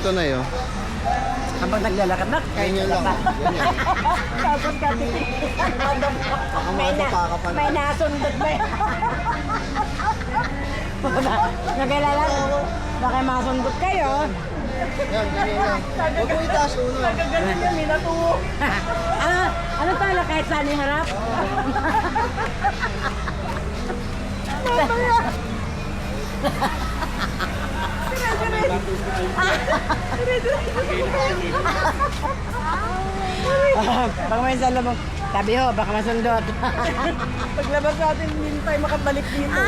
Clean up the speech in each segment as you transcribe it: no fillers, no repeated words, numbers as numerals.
Ito na yun. Habang naglalakad na, Kaya nyo lang. tapos ka may nasundot ba yun? Nag-alala, baka masundot kayo. Yan, ganyan lang. Huwag mo itaas uno. Nagagaling yan, minatuwo. Ano pala kahit saan yung harap? Mamaya. Pag may salubong, sabi ho, baka masundot. Paglabas natin, hindi tayo makabalik dito.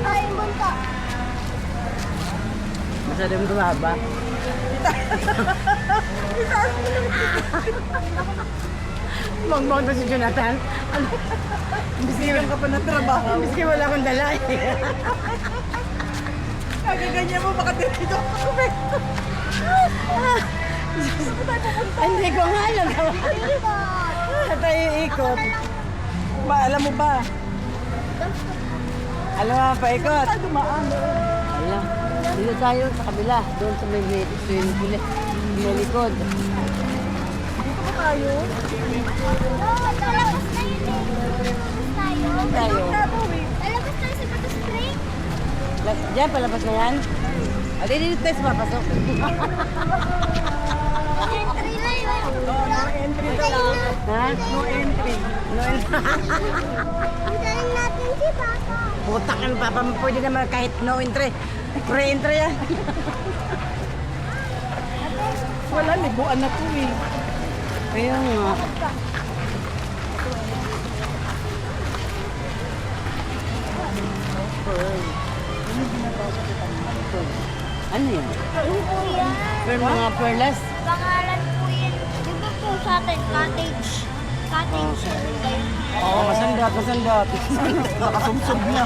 Ay, bunta. Masyadong gumaba. Mong-mong to si Jonathan. Bisigan ka pa ng trabaho. Miski wala akong dala eh. Kagaganyan mo, baka dito ako. Hindi ko nga alam. Sa tayo ikot. Alam mo ba? Alam mo pa ikot. Saan dumaan? Wala. Dito tayo sa kabila. Doon sa may swimming pool. May likod. Dito ba tayo? Lalabas na yun eh. Lalabas tayo. Tayo. Lalabas tayo sa Bato Spring. Diyan, palabas na yan. O, dito tayo sa papasok. Entry na yun. No entry daw. Ha? No entry. Noel. Hintayin natin si Papa. Putak ng papa mo. Pwede naman kahit no entry. Free entry yan. Wala, libuan na to eh. Ayun nga. Ano yan? Yung po yan. Per mga perlas? Pangalan po yan. Di ba po sa atin, cottage? Cottage. Oo, masandot, masandot. Nakasumsum na.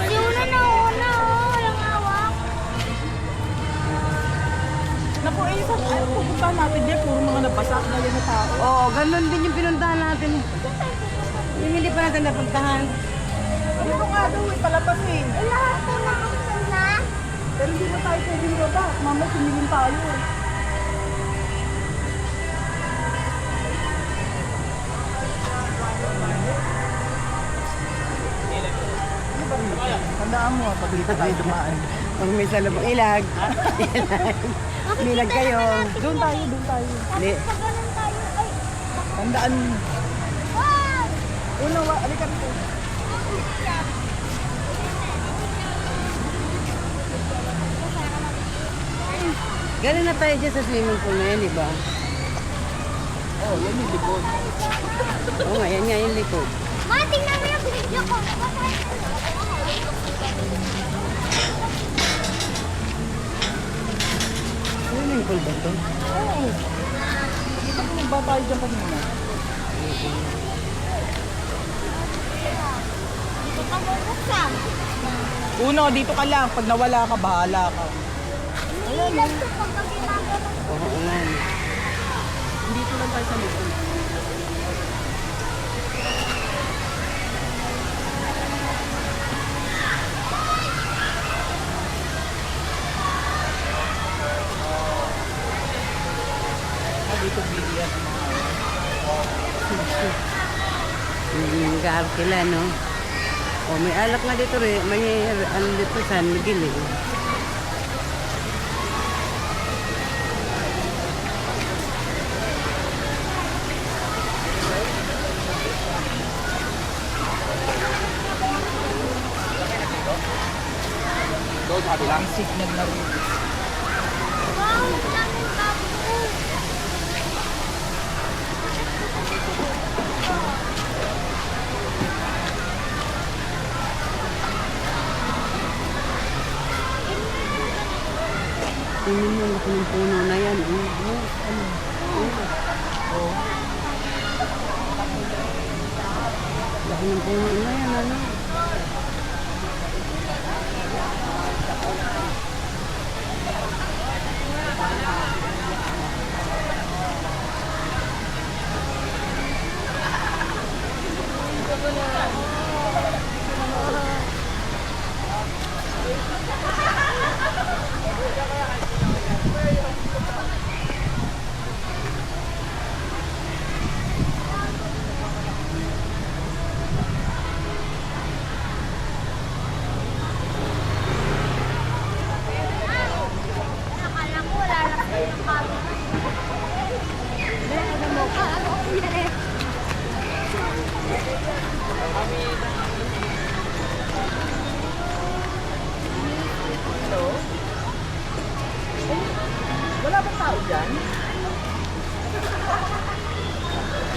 Si una na una, oh. Walang hawak. Naku, eh, saan ay, pupuntahan natin dyan? Puro mga nabasa na yan na tao. Oo, ganun din yung pinuntahan natin. Yung hindi pa natin napuntahan. Dito nga daw eh, palabas eh. Eh, lahat po nakapasal na. Pero hindi na tayo pwedeng baba. Mama, sumilin tayo eh. Tandaan mo, pag dito tayo dumaan. Pag may salubong ilag. Nilag kayo. Doon tayo, doon tayo. Hindi. Pag ganun tayo, ay, Tandaan mo. wow! Una, alika rito. Galing na tayo dyan sa swimming pool na yan, di ba? Oh, yan yung likod. Oo nga, yan nga yung likod. Ma, tingnan mo yung video ko. Swimming pool ba ito? Oo. Dito ko ba tayo dyan kanina? Dito ka bubuksan. Uno, dito ka lang. Pag nawala ka, bahala ka. Umiilag to pagka ginagawa. Oo nga. Dito lang tayo sa likod. Dito bilian ang mga Nag-aarkila, no? O, may alak nga dito rin. May ano dito, San Miguel, eh. doon, sabi lang, signal na rin. Wow, daming bago. Tingnan mo, laki ng puno na yan. Ano? Laki ng puno na yan, ano? tao dyan?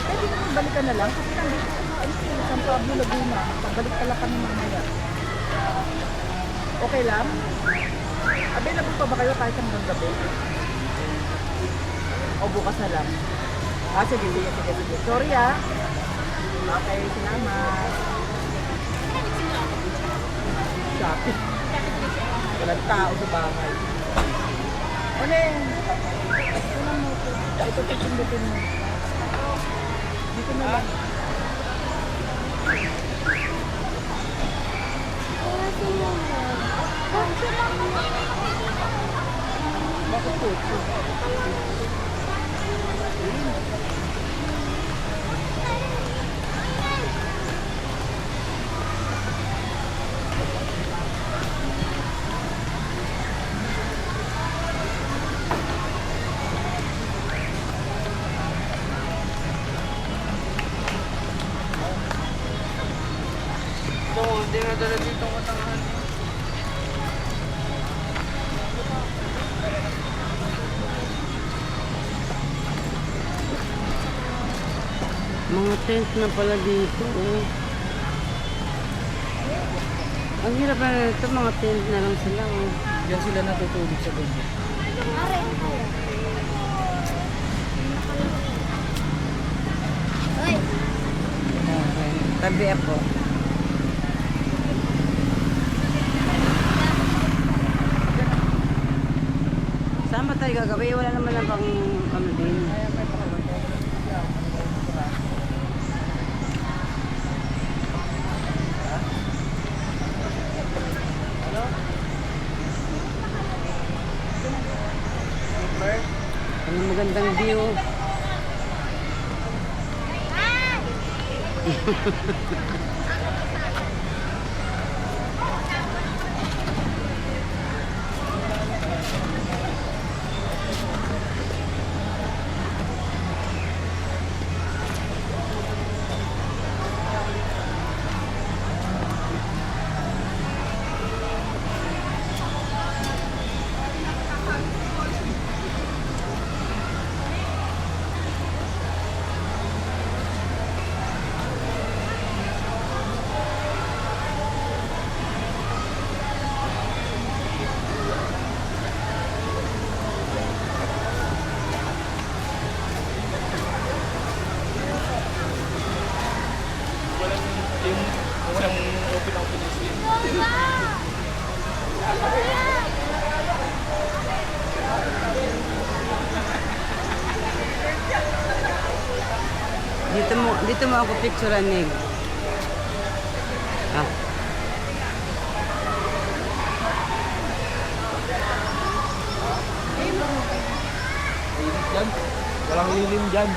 Pwede naman balikan na lang kasi nandito ko sa San Pablo, Laguna. Pagbalik pala kami mamaya. Okay lang? Available pa ba kayo kahit hanggang gabi? O bukas na lang? Sige. Sorry Okay, salamat. Shopping. Walang tao sa bahay. Onen! Walang mo ito. Ito pipindutin mo. Dito na lang. Bakit po? Hindi na dala dito ang matangahan. Mga tent na pala dito. Ang hirap na ito, mga tent na lang sila. Diyan sila natutulog sa gabi. Uy, Tabi ako. Saan ba tayo gagawin? Wala naman na bang ano din. Ang magandang view. Dito mo ako picturean, Nig. Ah. Yan. Walang lilim dyan.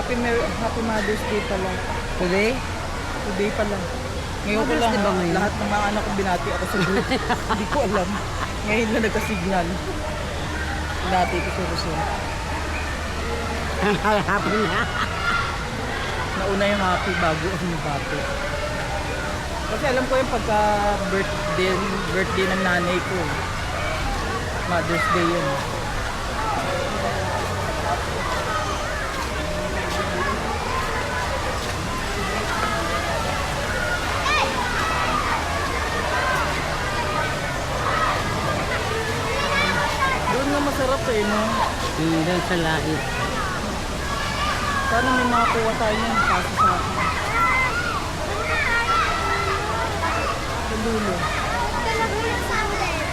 Happy Mother's Day pala. Today? Today pala. Ngayon ko Mother's lang Day ba ngayon? lahat ng mga anak ko binati ako sa group. Hindi ko alam. Ngayon lang nagka-signal. Binati ko sa Rosel. Hapon na. Nauna yung happy bago ako bati. Kasi alam ko yung pagka birthday ng nanay ko. Mother's Day yun. Doon nga masarap no? Doon sa lahit. Sana may makakuha tayo ng kaso sa akin. Sa dulo. talaga yung sa atin.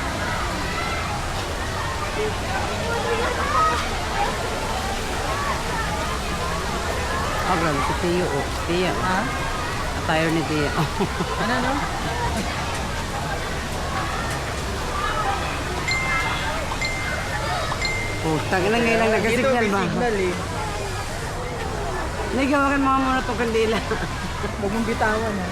Oh, grabe si Tio. Oh, Tia. Ha? Attire ni Tia. Ano no? Oh, tagal lang ngayon lang nagasignal Dito ba? may signal eh. Nagawakan mga muna itong kandila. Huwag mong bitawan ha.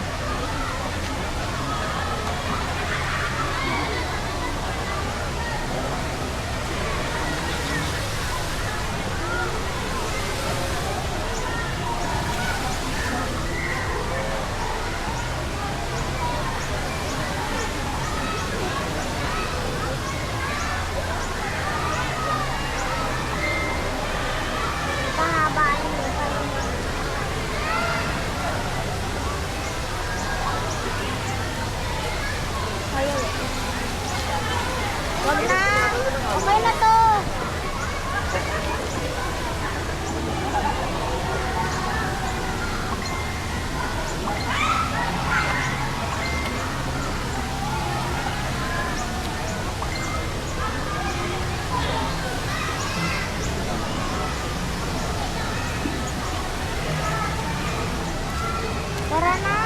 Tara na.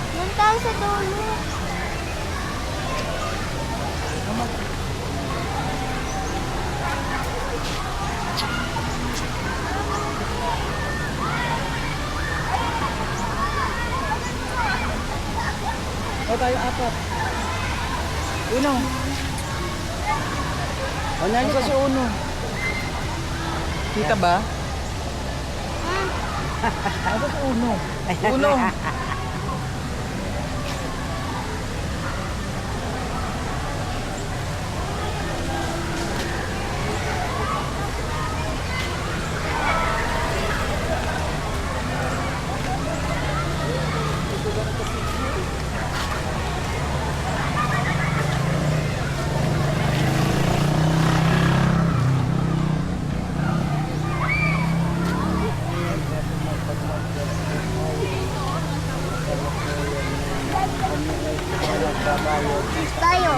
Doon tayo sa dulo. O tayo apat. Uno. Nasa si Uno. Kita ba? Nasa si Uno. Uno. Tayo.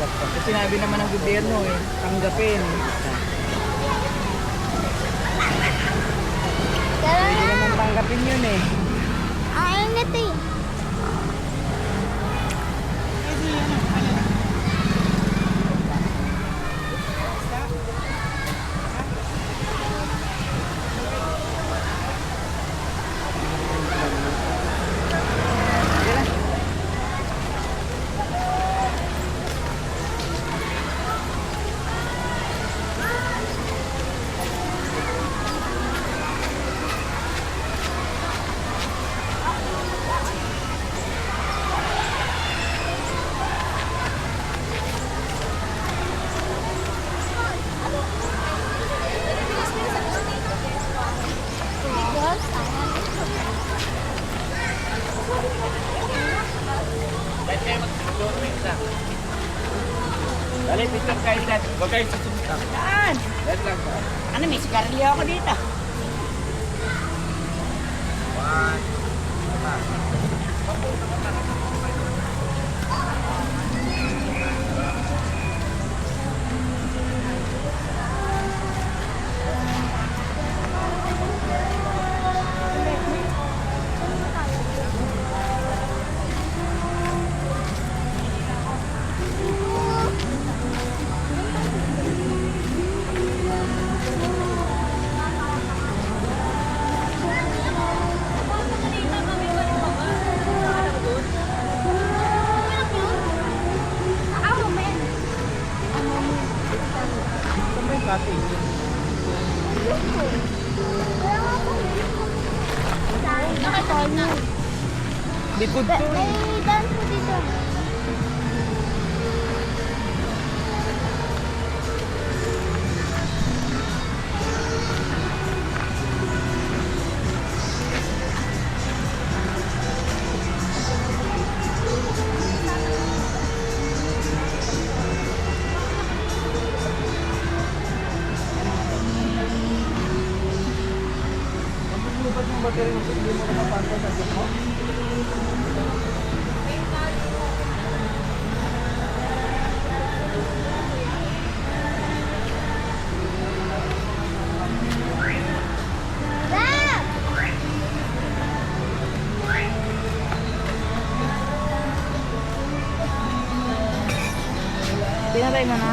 Kasi sinabi naman ng gobyerno eh, tanggapin. Tara Hindi na. naman tanggapin yun eh. Ang init eh. Dali, picture kayo dyan. Huwag kayo susunod. Saan? Dali lang ba? Ano, may sigarilyo ako dito. Saan ba yung cottage? Likod to eh. May dance mo dito. Ba't yung battery mo? Hindi mo na mapantay sa mo? Dad! Pinatay mo na.